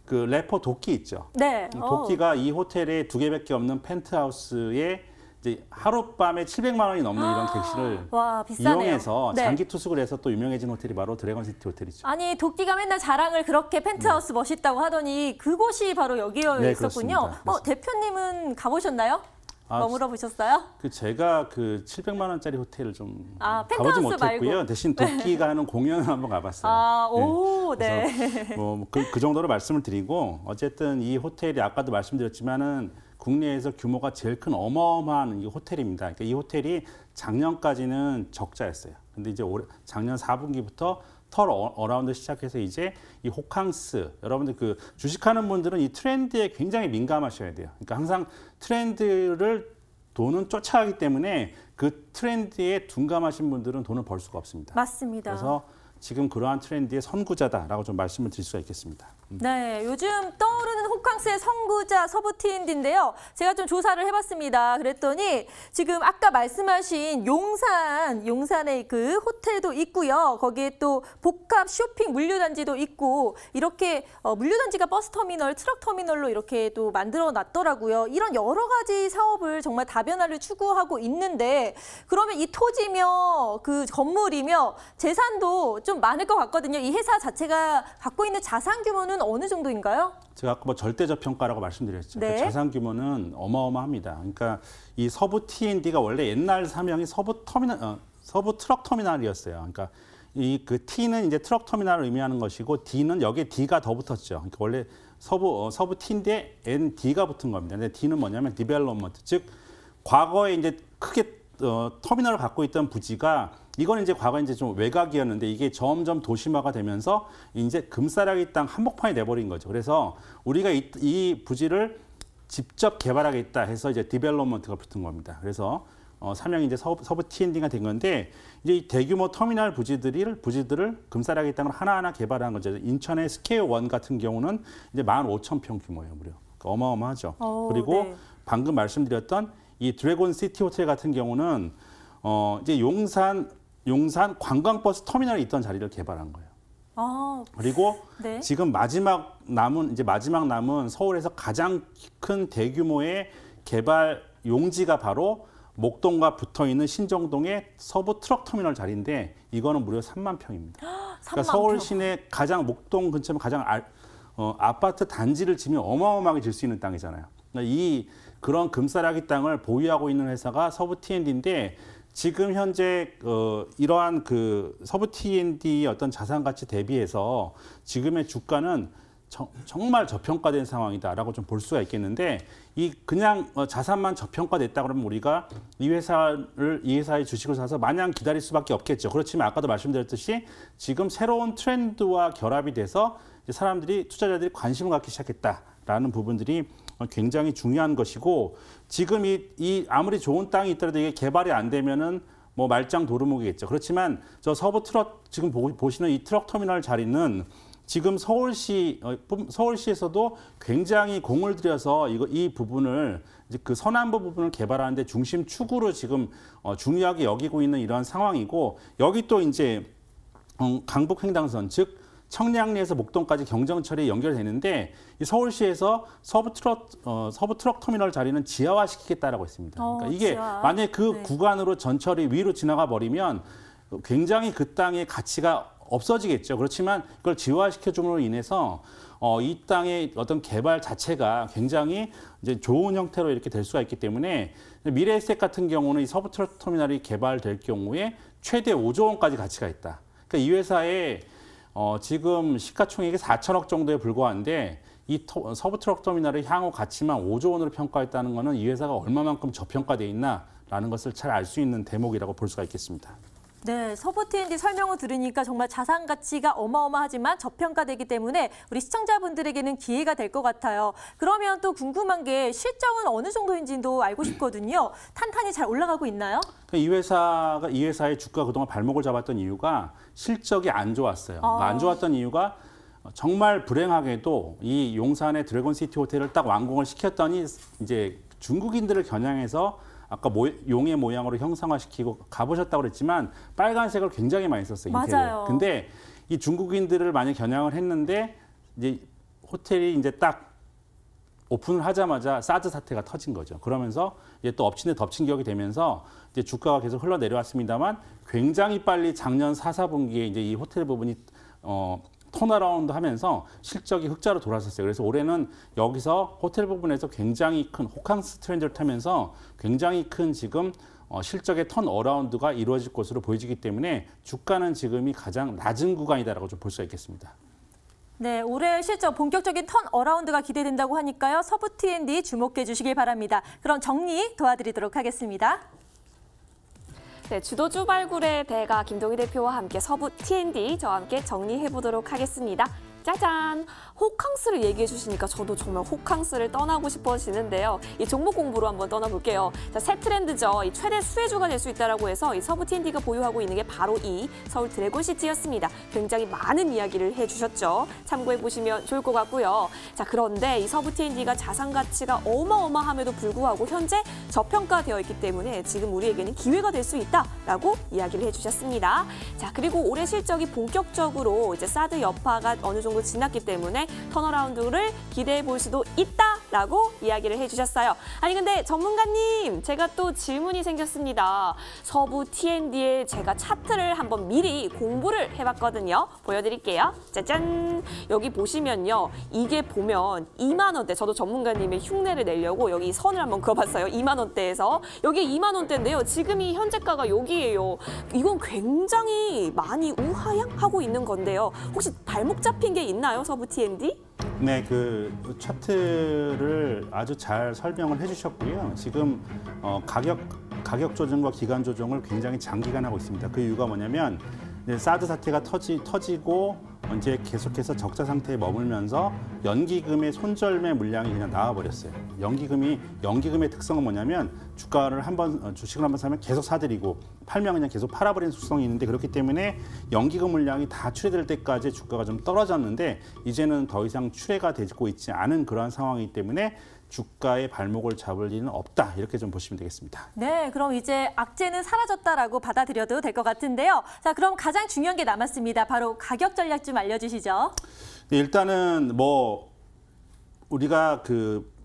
래퍼 도끼 있죠. 네. 도끼가 이 호텔에 2개밖에 없는 펜트하우스에 이제 하룻밤에 700만 원이 넘는 이런 객실을 와, 비싸네요. 이용해서 네. 장기 투숙을 해서 또 유명해진 호텔이 바로 드래곤시티 호텔이죠. 아니 도끼가 맨날 자랑을 그렇게 펜트하우스 멋있다고 하더니 그곳이 바로 여기에 네, 있었군요. 그렇습니다. 대표님은 가보셨나요? 아, 머물러 보셨어요? 제가 700만 원짜리 호텔을 좀 가보지 펜트하우스 못했고요. 말고. 대신 도끼가 하는 공연을 한번 가봤어요. 네. 그래서 그 정도로 말씀을 드리고 어쨌든 이 호텔이 아까도 말씀드렸지만은 국내에서 규모가 제일 큰 어마어마한 이 호텔입니다. 그러니까 이 호텔이 작년까지는 적자였어요. 근데 이제 작년 4분기부터 털 어라운드 시작해서 이제 이 호캉스, 여러분들 주식하는 분들은 이 트렌드에 굉장히 민감하셔야 돼요. 그러니까 항상 트렌드를 돈은 쫓아가기 때문에 그 트렌드에 둔감하신 분들은 돈을 벌 수가 없습니다. 맞습니다. 그래서 지금 그러한 트렌드의 선구자다라고 좀 말씀을 드릴 수가 있겠습니다. 네, 요즘 떠오르는 호캉스의 선구자 서부 T&D인데요. 제가 좀 조사를 해봤습니다. 그랬더니 지금 아까 말씀하신 용산의 그 호텔도 있고요. 거기에 또 복합 쇼핑 물류단지도 있고 이렇게 물류단지가 버스터미널, 트럭터미널로 이렇게 또 만들어 놨더라고요. 이런 여러 가지 사업을 정말 다변화를 추구하고 있는데 그러면 이 토지며 그 건물이며 재산도 좀 많을 것 같거든요. 이 회사 자체가 갖고 있는 자산 규모는 어느 정도인가요? 제가 아까 절대적 평가라고 말씀드렸죠. 네. 그 자산 규모는 어마어마합니다. 그러니까 이 서부 T&D가 원래 옛날 사명이 서부 트럭 터미널이었어요. 그러니까 T는 이제 트럭 터미널을 의미하는 것이고 D는 여기에 D가 더 붙었죠. 그러니까 원래 서부 T인데 ND가 붙은 겁니다. 근데 D는 뭐냐면 디벨롭먼트, 즉 과거에 이제 크게 터미널을 갖고 있던 부지가 이거는 이제 과거에 이제 좀 외곽이었는데 이게 점점 도심화가 되면서 이제 금싸라기 땅 한복판이 돼버린 거죠. 그래서 우리가 이 부지를 직접 개발하겠다 해서 이제 디벨롭먼트가 붙은 겁니다. 그래서 사명이 이제 서부 T&D가 된 건데 이제 이 대규모 터미널 부지들을 금싸라기 땅을 하나하나 개발한 거죠. 인천의 스퀘어 1 같은 경우는 이제 15,000평 규모예요, 무려. 그러니까 어마어마하죠. 그리고 네. 방금 말씀드렸던 이 드래곤 시티 호텔 같은 경우는 이제 용산 관광버스 터미널에 있던 자리를 개발한 거예요. 그리고 네. 지금 마지막 남은 서울에서 가장 큰 대규모의 개발 용지가 바로 목동과 붙어 있는 신정동의 서부 트럭 터미널 자리인데 이거는 무려 3만 평입니다. 그러니까 서울 시내 목동 근처에 가장 아파트 단지를 지면 어마어마하게 질 수 있는 땅이잖아요. 그러니까 그런 금싸라기 땅을 보유하고 있는 회사가 서부 T&D인데 지금 현재 이러한 서부 T&D의 어떤 자산 가치 대비해서 지금의 주가는 정말 저평가된 상황이다라고 좀 볼 수가 있겠는데 이 그냥 자산만 저평가됐다 그러면 우리가 이 회사의 주식을 사서 마냥 기다릴 수밖에 없겠죠. 그렇지만 아까도 말씀드렸듯이 지금 새로운 트렌드와 결합이 돼서 이제 투자자들이 관심을 갖기 시작했다라는 부분들이 굉장히 중요한 것이고 지금 아무리 좋은 땅이 있더라도 이게 개발이 안 되면은 뭐 말짱 도루묵이겠죠. 그렇지만 저 서부 트럭 지금 보시는 이 트럭 터미널 자리는 지금 서울시에서도 굉장히 공을 들여서 이 부분을 이제 그 서남부 부분을 개발하는데 중심 축으로 지금 중요하게 여기고 있는 이러한 상황이고 여기 또 이제 강북 횡단선 즉 청량리에서 목동까지 경정철이 연결되는데 이 서울시에서 서부 트럭 터미널 자리는 지하화시키겠다라고 했습니다. 그러니까 이게 지하. 만약 그 네. 구간으로 전철이 위로 지나가 버리면 굉장히 그 땅의 가치가 없어지겠죠. 그렇지만 그걸 지하화시켜줌으로 인해서 이 땅의 어떤 개발 자체가 굉장히 이제 좋은 형태로 이렇게 될 수가 있기 때문에 미래에셋 같은 경우는 이 서부 트럭 터미널이 개발될 경우에 최대 5조 원까지 가치가 있다. 그러니까 이 회사의 지금 시가총액이 4천억 정도에 불과한데 이 서부 트럭 터미널의 향후 가치만 5조 원으로 평가했다는 것은 이 회사가 얼마만큼 저평가돼 있나라는 것을 잘 알 수 있는 대목이라고 볼 수가 있겠습니다. 네, 서부 T&D 설명을 들으니까 정말 자산 가치가 어마어마하지만 저평가되기 때문에 우리 시청자분들에게는 기회가 될 것 같아요. 그러면 또 궁금한 게 실적은 어느 정도인지도 알고 싶거든요. 탄탄히 잘 올라가고 있나요? 이 회사의 주가가 그동안 발목을 잡았던 이유가 실적이 안 좋았어요. 안 좋았던 이유가 정말 불행하게도 이 용산의 드래곤시티 호텔을 딱 완공을 시켰더니 이제 중국인들을 겨냥해서 아까 용의 모양으로 형상화시키고 가보셨다고 그랬지만 빨간색을 굉장히 많이 썼어요. 맞아요. 근데 이 중국인들을 많이 겨냥을 했는데 이제 호텔이 이제 딱 오픈을 하자마자 사드 사태가 터진 거죠. 그러면서 이제 또 엎친 데 덮친 격이 되면서 이제 주가가 계속 흘러내려왔습니다만 굉장히 빨리 작년 4, 4분기에 이제 이 호텔 부분이 턴어라운드 하면서 실적이 흑자로 돌아섰어요. 그래서 올해는 여기서 호텔 부분에서 굉장히 큰 호캉스 트렌드를 타면서 굉장히 큰 지금 실적의 턴어라운드가 이루어질 것으로 보여지기 때문에 주가는 지금이 가장 낮은 구간이다라고 좀 볼 수가 있겠습니다. 네, 올해 실적 본격적인 턴어라운드가 기대된다고 하니까요. 서부 T&D 주목해 주시길 바랍니다. 그럼 정리 도와드리도록 하겠습니다. 네, 주도주 발굴의 대가 김동희 대표와 함께 서부 T&D 저와 함께 정리해보도록 하겠습니다. 짜잔! 호캉스를 얘기해 주시니까 저도 정말 호캉스를 떠나고 싶어지는데요. 이 종목 공부로 한번 떠나볼게요. 자, 새 트렌드죠. 이 최대 수혜주가 될 수 있다고 해서 이 서부 T&D가 보유하고 있는 게 바로 이 서울 드래곤시티였습니다. 굉장히 많은 이야기를 해주셨죠. 참고해 보시면 좋을 것 같고요. 자, 그런데 이 서부 T&D가 자산 가치가 어마어마함에도 불구하고 현재 저평가되어 있기 때문에 지금 우리에게는 기회가 될 수 있다라고 이야기를 해주셨습니다. 자, 그리고 올해 실적이 본격적으로 이제 사드 여파가 어느 정도 지났기 때문에 턴어라운드를 기대해 볼 수도 있다라고 이야기를 해주셨어요. 아니 근데 전문가님, 제가 또 질문이 생겼습니다. 서부 T&D에 제가 차트를 한번 미리 공부를 해봤거든요. 보여드릴게요. 짜잔! 여기 보시면요. 이게 보면 2만 원대, 저도 전문가님의 흉내를 내려고 여기 선을 한번 그어봤어요. 2만 원대에서. 여기 2만 원대인데요. 지금이 현재가가 여기예요. 이건 굉장히 많이 우하향하고 있는 건데요. 혹시 발목 잡힌 게 있나요, 서부 T&D? 네, 그 차트를 아주 잘 설명을 해주셨고요. 지금 가격 조정과 기간 조정을 굉장히 장기간 하고 있습니다. 그 이유가 뭐냐면 사드 사태가 터지고 이제 계속해서 적자 상태에 머물면서 연기금의 손절매 물량이 그냥 나와버렸어요. 연기금의 특성은 뭐냐면 주식을 한번 사면 계속 사들이고 팔면 그냥 계속 팔아버리는 속성이 있는데 그렇기 때문에 연기금 물량이 다 출회될 때까지 주가가 좀 떨어졌는데 이제는 더 이상 출회가 되고 있지 않은 그러한 상황이기 때문에 주가의 발목을 잡을 일은 없다. 이렇게 좀 보시면 되겠습니다. 네, 그럼 이제 악재는 사라졌다라고 받아들여도 될 것 같은데요. 자, 그럼 가장 중요한 게 남았습니다. 바로 가격 전략 좀 알려주시죠. 네, 일단은 우리가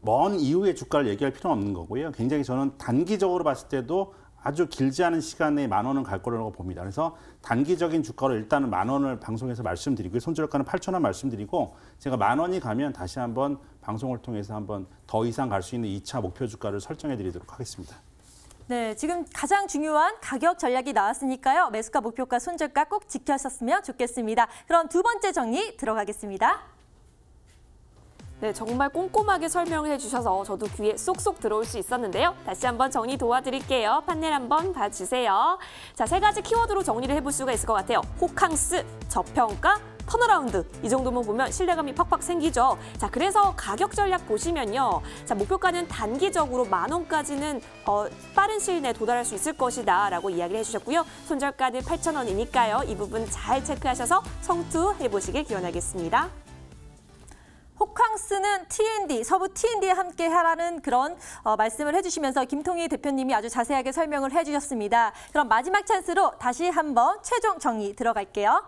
먼 이후의 주가를 얘기할 필요는 없는 거고요. 굉장히 저는 단기적으로 봤을 때도 아주 길지 않은 시간에 10,000원은 갈 거라고 봅니다. 그래서 단기적인 주가로 일단은 10,000원을 방송에서 말씀드리고요. 손절가는 8,000원 말씀드리고 제가 10,000원이 가면 다시 한번 방송을 통해서 한번 더 이상 갈 수 있는 2차 목표 주가를 설정해 드리도록 하겠습니다. 네, 지금 가장 중요한 가격 전략이 나왔으니까요. 매수가, 목표가, 손절가 꼭 지켰었으면 좋겠습니다. 그럼 두 번째 정리 들어가겠습니다. 네, 정말 꼼꼼하게 설명을 해주셔서 저도 귀에 쏙쏙 들어올 수 있었는데요. 다시 한번 정리 도와드릴게요. 판넬 한번 봐주세요. 자, 3가지 키워드로 정리를 해볼 수가 있을 것 같아요. 호캉스, 저평가, 턴어라운드. 이 정도만 보면 신뢰감이 팍팍 생기죠. 자, 그래서 가격 전략 보시면요. 자, 목표가는 단기적으로 10,000원까지는 빠른 시일 내에 도달할 수 있을 것이다 라고 이야기를 해주셨고요. 손절가는 8,000원이니까요. 이 부분 잘 체크하셔서 성투해보시길 기원하겠습니다. 호캉스는 T&D, 서부 T&D에 함께 하라는 그런 말씀을 해주시면서 김통희 대표님이 아주 자세하게 설명을 해주셨습니다. 그럼 마지막 찬스로 다시 한번 최종 정리 들어갈게요.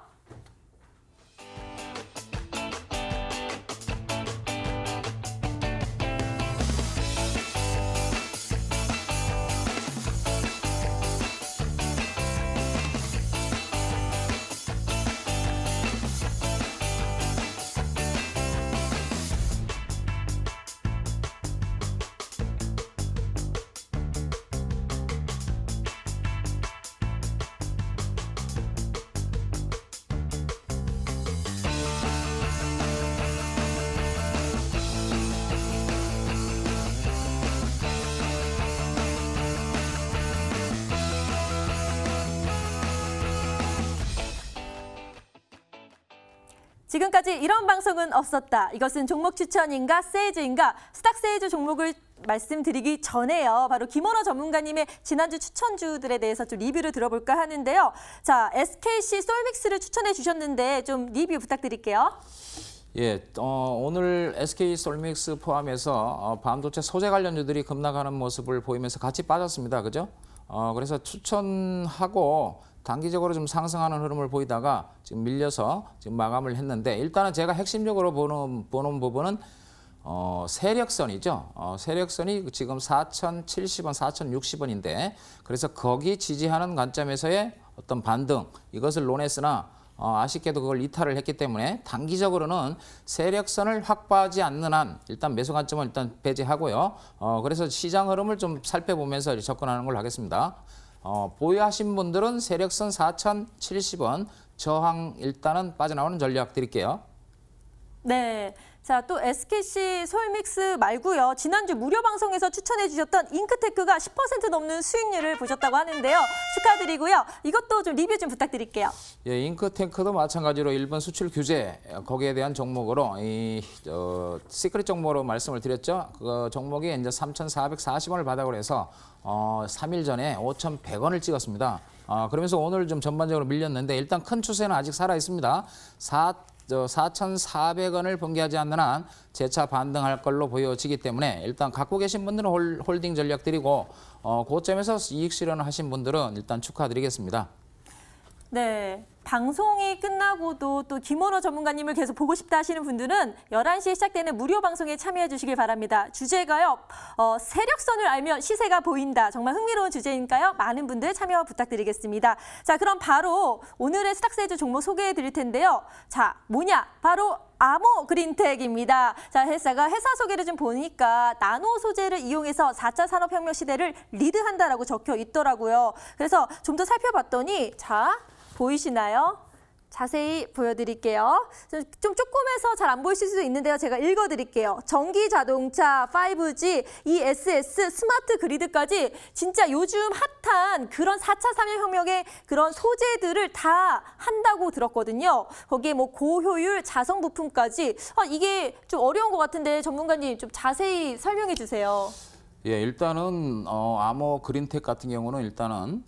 지금까지 이런 방송은 없었다. 이것은 종목 추천인가 세이즈인가 스탁 세이즈 종목을 말씀드리기 전에요. 바로 김원호 전문가님의 지난주 추천주들에 대해서 좀 리뷰를 들어볼까 하는데요. 자, SKC 솔믹스를 추천해 주셨는데 좀 리뷰 부탁드릴게요. 예, 오늘 SK 솔믹스 포함해서 반도체 소재 관련주들이 급락하는 모습을 보이면서 같이 빠졌습니다. 그죠? 그래서 추천하고 단기적으로 좀 상승하는 흐름을 보이다가 지금 밀려서 지금 마감을 했는데 일단은 제가 핵심적으로 보는 부분은 세력선이죠. 세력선이 지금 4,070원, 4,060원인데 그래서 거기 지지하는 관점에서의 어떤 반등 이것을 논했으나 아쉽게도 그걸 이탈을 했기 때문에 단기적으로는 세력선을 확보하지 않는 한 일단 매수 관점은 일단 배제하고요. 그래서 시장 흐름을 좀 살펴보면서 접근하는 걸로 하겠습니다. 보유하신 분들은 세력선 4,070원 저항 일단은 빠져나오는 전략 드릴게요. 네. 자, 또 SKC 솔믹스 말고요. 지난주 무료 방송에서 추천해 주셨던 잉크테크가 10% 넘는 수익률을 보셨다고 하는데요. 축하드리고요. 이것도 좀 리뷰 좀 부탁드릴게요. 예, 잉크테크도 마찬가지로 일본 수출 규제 거기에 대한 종목으로 시크릿 종목으로 말씀을 드렸죠. 그 종목이 이제 3,440원을 바닥으로 해서 3일 전에 5,100원을 찍었습니다. 그러면서 오늘 좀 전반적으로 밀렸는데 일단 큰 추세는 아직 살아 있습니다. 4,400원을 번개하지 않는 한 재차 반등할 걸로 보여지기 때문에 일단 갖고 계신 분들은 홀딩 전략 드리고 고점에서 이익 실현하신 분들은 일단 축하드리겠습니다. 네. 방송이 끝나고도 또 김원호 전문가님을 계속 보고 싶다 하시는 분들은 11시에 시작되는 무료 방송에 참여해 주시길 바랍니다. 주제가요. 세력선을 알면 시세가 보인다. 정말 흥미로운 주제니까요. 많은 분들 참여 부탁드리겠습니다. 자, 그럼 바로 오늘의 스탁세이즈 종목 소개해 드릴 텐데요. 자, 뭐냐? 바로 아모 그린텍입니다. 자, 회사 소개를 좀 보니까 나노 소재를 이용해서 4차 산업혁명 시대를 리드한다라고 적혀 있더라고요. 그래서 좀 더 살펴봤더니 자, 보이시나요? 자세히 보여드릴게요. 좀 조그매서 잘 안 보이실 수도 있는데요. 제가 읽어드릴게요. 전기 자동차, 5G, ESS, 스마트 그리드까지 진짜 요즘 핫한 그런 4차 산업혁명의 그런 소재들을 다 한다고 들었거든요. 거기에 뭐 고효율 자성 부품까지 이게 좀 어려운 것 같은데 전문가님 좀 자세히 설명해 주세요. 예, 일단은 아모 그린텍 같은 경우는 일단은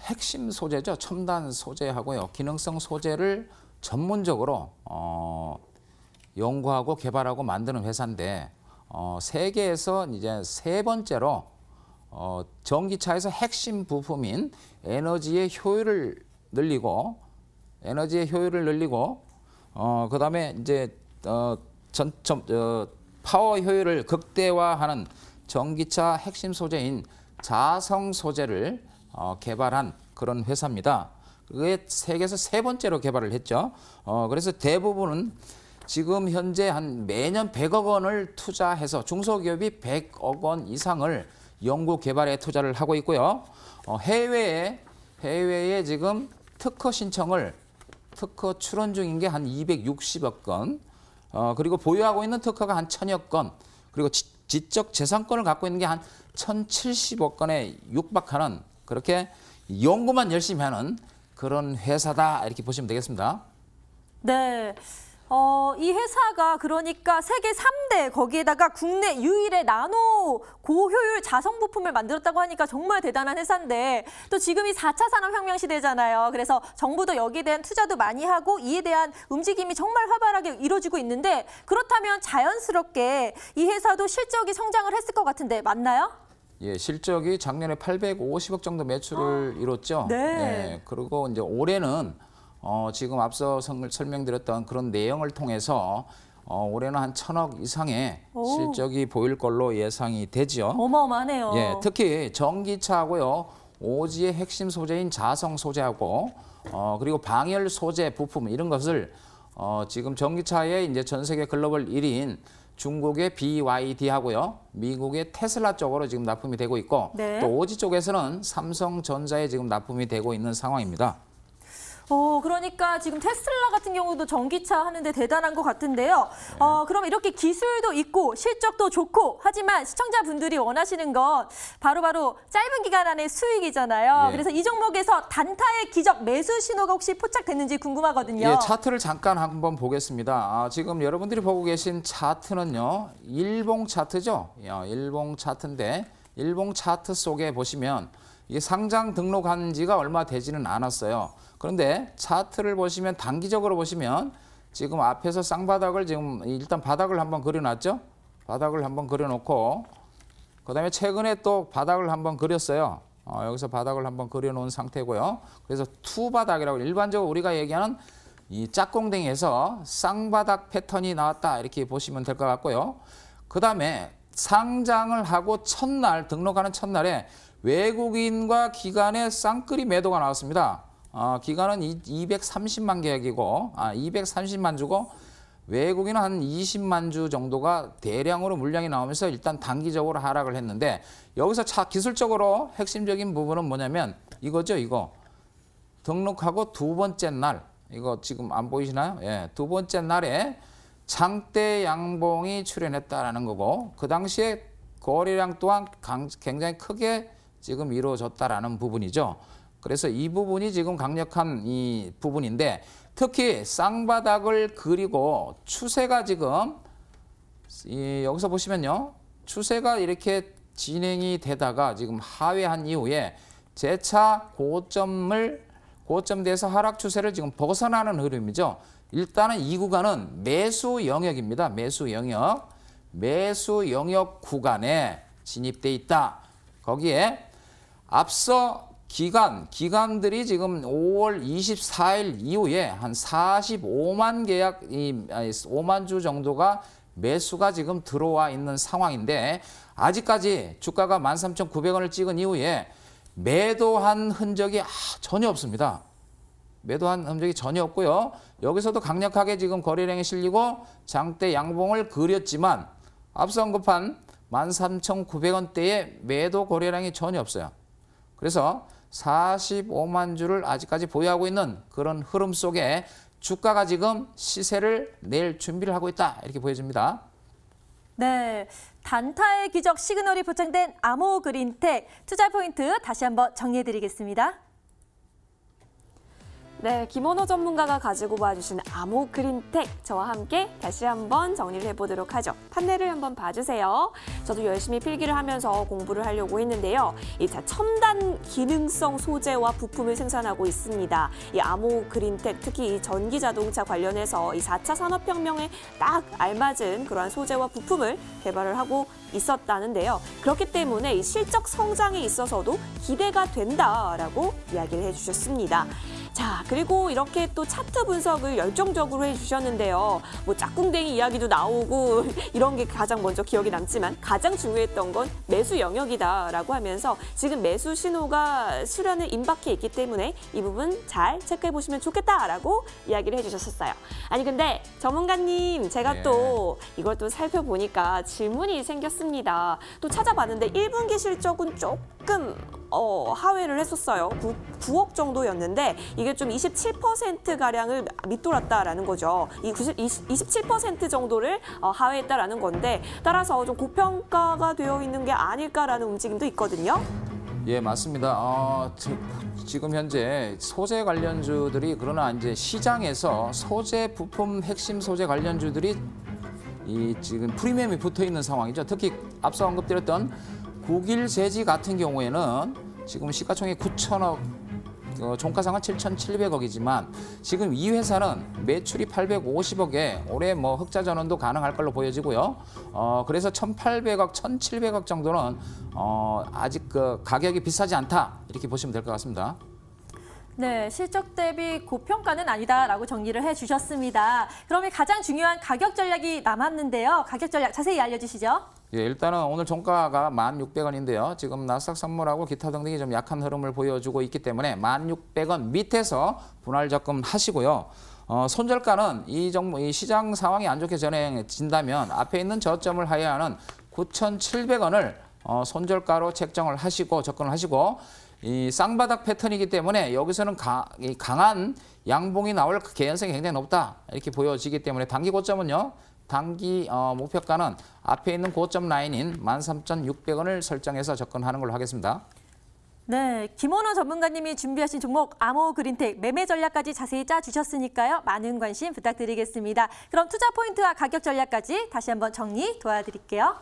핵심 소재죠. 첨단 소재하고요. 기능성 소재를 전문적으로 연구하고 개발하고 만드는 회사인데 세계에서 이제 3번째로 전기차에서 핵심 부품인 에너지의 효율을 늘리고 그다음에 이제 파워 효율을 극대화하는 전기차 핵심 소재인 자성 소재를 개발한 그런 회사입니다. 그게 세계에서 3번째로 개발을 했죠. 그래서 대부분은 지금 현재 한 매년 100억 원을 투자해서 중소기업이 100억 원 이상을 연구 개발에 투자를 하고 있고요. 해외에 지금 특허 출원 중인 게 한 260억 건. 그리고 보유하고 있는 특허가 한 1000여 건, 그리고 지적 재산권을 갖고 있는 게 한 1070억 건에 육박하는, 그렇게 연구만 열심히 하는 그런 회사다, 이렇게 보시면 되겠습니다. 네. 이 회사가 그러니까 세계 3대 거기에다가 국내 유일의 나노 고효율 자성 부품을 만들었다고 하니까 정말 대단한 회사인데, 또 지금이 4차 산업혁명 시대잖아요. 그래서 정부도 여기에 대한 투자도 많이 하고 이에 대한 움직임이 정말 활발하게 이루어지고 있는데, 그렇다면 자연스럽게 이 회사도 실적이 성장을 했을 것 같은데 맞나요? 예, 실적이 작년에 850억 정도 매출을 이뤘죠. 네. 예, 그리고 이제 올해는 지금 앞서 설명드렸던 그런 내용을 통해서 올해는 한 1000억 이상의 실적이 보일 걸로 예상이 되죠. 어마어마하네요. 예, 특히 전기차하고요, 오지의 핵심 소재인 자성 소재하고 그리고 방열 소재 부품 이런 것을 지금 전기차의 이제 전 세계 글로벌 1위인 중국의 BYD하고요, 미국의 테슬라 쪽으로 지금 납품이 되고 있고, 네. 또 오지 쪽에서는 삼성전자에 지금 납품이 되고 있는 상황입니다. 그러니까 지금 테슬라 같은 경우도 전기차 하는데 대단한 것 같은데요. 그럼 이렇게 기술도 있고 실적도 좋고, 하지만 시청자분들이 원하시는 건 바로바로 짧은 기간 안에 수익이잖아요. 예. 그래서 이 종목에서 단타의 기적 매수 신호가 혹시 포착됐는지 궁금하거든요. 예, 차트를 잠깐 한번 보겠습니다. 지금 여러분들이 보고 계신 차트는요, 일봉 차트죠. 일봉 차트인데, 일봉 차트 속에 보시면 이게 상장 등록한 지가 얼마 되지는 않았어요. 그런데 차트를 보시면 단기적으로 보시면 지금 앞에서 쌍바닥을 지금 일단 바닥을 한번 그려놨죠. 바닥을 한번 그려놓고, 그다음에 최근에 또 바닥을 한번 그렸어요. 여기서 바닥을 한번 그려놓은 상태고요. 그래서 투바닥이라고, 일반적으로 우리가 얘기하는 이 짝꿍댕이에서 쌍바닥 패턴이 나왔다, 이렇게 보시면 될 것 같고요. 그다음에 상장을 하고 첫날, 등록하는 첫날에 외국인과 기관의 쌍끌이 매도가 나왔습니다. 기관은 230만 계약이고, 230만 주고, 외국인은 한 20만 주 정도가 대량으로 물량이 나오면서 일단 단기적으로 하락을 했는데, 여기서 기술적으로 핵심적인 부분은 뭐냐면 이거죠, 이거. 등록하고 두 번째 날, 이거 지금 안 보이시나요? 예, 두 번째 날에 장대 양봉이 출현했다라는 거고, 그 당시에 거래량 또한 굉장히 크게 지금 이루어졌다라는 부분이죠. 그래서 이 부분이 지금 강력한 이 부분인데, 특히 쌍바닥을 그리고 추세가 지금 여기서 보시면요, 추세가 이렇게 진행이 되다가 지금 하회한 이후에 재차 고점대에서 하락 추세를 지금 벗어나는 흐름이죠. 일단은 이 구간은 매수 영역입니다. 매수 영역. 매수 영역 구간에 진입돼 있다. 거기에 앞서 기관들이 지금 5월 24일 이후에 한 45만 계약, 5만 주 정도가 매수가 지금 들어와 있는 상황인데, 아직까지 주가가 13,900원을 찍은 이후에 매도한 흔적이 전혀 없습니다. 매도한 흔적이 전혀 없고요. 여기서도 강력하게 지금 거래량이 실리고 장대 양봉을 그렸지만, 앞서 언급한 13,900원대의 매도 거래량이 전혀 없어요. 그래서 45만 주를 아직까지 보유하고 있는 그런 흐름 속에 주가가 지금 시세를 낼 준비를 하고 있다, 이렇게 보여집니다. 네, 단타의 기적 시그널이 포착된 아모그린텍 투자 포인트 다시 한번 정리해드리겠습니다. 네, 김원호 전문가가 가지고 와주신 아모그린텍, 저와 함께 다시 한번 정리를 해보도록 하죠. 판넬을 한번 봐주세요. 저도 열심히 필기를 하면서 공부를 하려고 했는데요. 이 첨단 기능성 소재와 부품을 생산하고 있습니다. 이 아모그린텍, 특히 이 전기자동차 관련해서 이 4차 산업혁명에 딱 알맞은 그러한 소재와 부품을 개발을 하고 있었다는데요. 그렇기 때문에 이 실적 성장에 있어서도 기대가 된다라고 이야기를 해주셨습니다. 자, 그리고 이렇게 또 차트 분석을 열정적으로 해주셨는데요. 뭐 짝꿍댕이 이야기도 나오고 이런 게 가장 먼저 기억에 남지만, 가장 중요했던 건 매수 영역이다라고 하면서 지금 매수 신호가 수련을 임박해 있기 때문에 이 부분 잘 체크해 보시면 좋겠다라고 이야기를 해주셨었어요. 아니 근데 전문가님, 제가 또 이걸 또 살펴보니까 질문이 생겼습니다. 또 찾아봤는데 1분기 실적은 조금 조금 하회를 했었어요. 9억 정도였는데 이게 좀 27%가량을 밑돌았다라는 거죠. 이 27% 정도를 하회했다라는 건데 따라서 좀 고평가가 되어 있는 게 아닐까라는 움직임도 있거든요. 예, 맞습니다. 지금 현재 소재 관련주들이 그러나 이제 시장에서 소재 부품 핵심 소재 관련주들이 지금 프리미엄이 붙어 있는 상황이죠. 특히 앞서 언급드렸던 국일세지 같은 경우에는 지금 시가총액 9천억, 종가상은 7,700억이지만 지금 이 회사는 매출이 850억에 올해 뭐 흑자 전환도 가능할 걸로 보여지고요. 그래서 1,800억, 1,700억 정도는 아직 그 가격이 비싸지 않다 이렇게 보시면 될 것 같습니다. 네, 실적 대비 고평가는 아니다라고 정리를 해주셨습니다. 그러면 가장 중요한 가격 전략이 남았는데요. 가격 전략 자세히 알려주시죠. 예, 일단은 오늘 종가가 1,600원인데요. 지금 나스닥 선물하고 기타 등등이 좀 약한 흐름을 보여주고 있기 때문에 1,600원 밑에서 분할 접근하시고요. 손절가는 이 시장 상황이 안 좋게 진행진다면 앞에 있는 저점을 하회하는 9,700원을 손절가로 책정을 하시고 접근을 하시고 이 쌍바닥 패턴이기 때문에 여기서는 강한 양봉이 나올 개연성이 굉장히 높다 이렇게 보여지기 때문에 단기 고점은요. 단기 목표가는 앞에 있는 고점 라인인 13,600원을 설정해서 접근하는 걸로 하겠습니다. 네, 김원호 전문가님이 준비하신 종목 아모그린텍 매매 전략까지 자세히 짜주셨으니까요. 많은 관심 부탁드리겠습니다. 그럼 투자 포인트와 가격 전략까지 다시 한번 정리 도와드릴게요.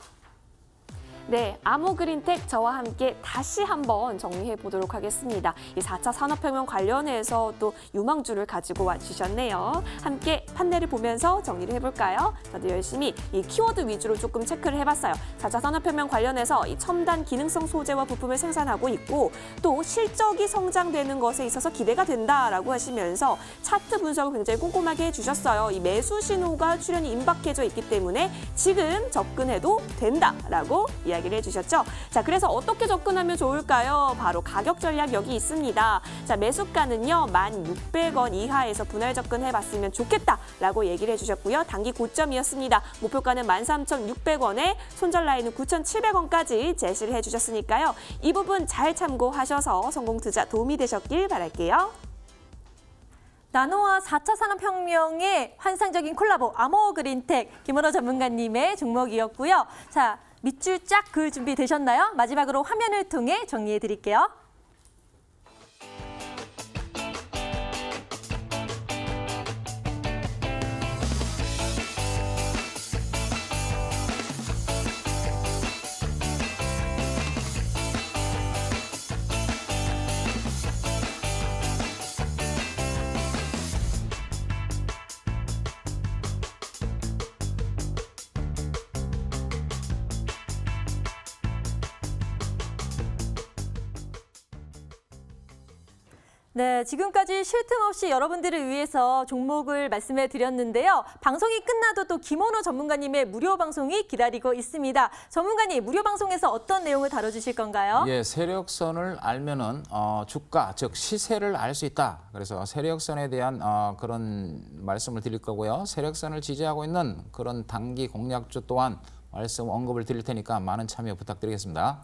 네, 아모그린텍 저와 함께 다시 한번 정리해 보도록 하겠습니다. 이 4차 산업혁명 관련해서 또 유망주를 가지고 와주셨네요. 함께 판넬을 보면서 정리를 해볼까요? 저도 열심히 이 키워드 위주로 조금 체크를 해봤어요. 4차 산업혁명 관련해서 이 첨단 기능성 소재와 부품을 생산하고 있고 또 실적이 성장되는 것에 있어서 기대가 된다라고 하시면서 차트 분석을 굉장히 꼼꼼하게 해주셨어요. 이 매수 신호가 출현이 임박해져 있기 때문에 지금 접근해도 된다라고 이야기를 해주셨죠. 자, 그래서 어떻게 접근하면 좋을까요? 바로 가격 전략 여기 있습니다. 자, 매수가는요 1,600원 이하에서 분할 접근해봤으면 좋겠다라고 얘기를 해주셨고요. 단기 고점이었습니다. 목표가는 13,600원에 손절 라인은 9,700원까지 제시를 해주셨으니까요. 이 부분 잘 참고하셔서 성공 투자 도움이 되셨길 바랄게요. 나노와 4차 산업혁명의 환상적인 콜라보 아모그린텍 김원호 전문가님의 종목이었고요. 자, 밑줄 쫙 그을 준비 되셨나요? 마지막으로 화면을 통해 정리해 드릴게요. 네, 지금까지 쉴 틈 없이 여러분들을 위해서 종목을 말씀해 드렸는데요. 방송이 끝나도 또 김원호 전문가님의 무료 방송이 기다리고 있습니다. 전문가님, 무료 방송에서 어떤 내용을 다뤄주실 건가요? 예, 세력선을 알면은 주가, 즉 시세를 알 수 있다. 그래서 세력선에 대한 그런 말씀을 드릴 거고요. 세력선을 지지하고 있는 그런 단기 공략주 또한 말씀 언급을 드릴 테니까 많은 참여 부탁드리겠습니다.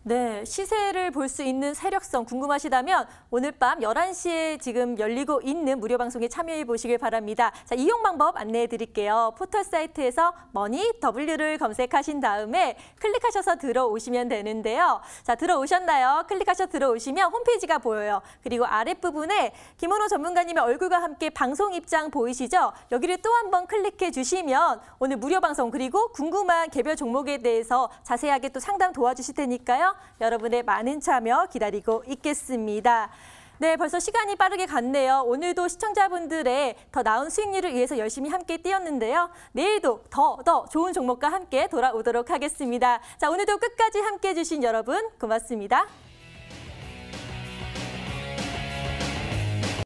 네, 시세를 볼 수 있는 세력성 궁금하시다면 오늘 밤 11시에 지금 열리고 있는 무료 방송에 참여해 보시길 바랍니다. 자, 이용 방법 안내해 드릴게요. 포털 사이트에서 머니W를 검색하신 다음에 클릭하셔서 들어오시면 되는데요. 자, 들어오셨나요? 클릭하셔서 들어오시면 홈페이지가 보여요. 그리고 아랫부분에 김원호 전문가님의 얼굴과 함께 방송 입장 보이시죠? 여기를 또 한 번 클릭해 주시면 오늘 무료 방송 그리고 궁금한 개별 종목에 대해서 자세하게 또 상담 도와주실 테니까요. 여러분의 많은 참여 기다리고 있겠습니다. 네, 벌써 시간이 빠르게 갔네요. 오늘도 시청자분들의 더 나은 수익률을 위해서 열심히 함께 뛰었는데요. 내일도 더 좋은 종목과 함께 돌아오도록 하겠습니다. 자, 오늘도 끝까지 함께해 주신 여러분 고맙습니다.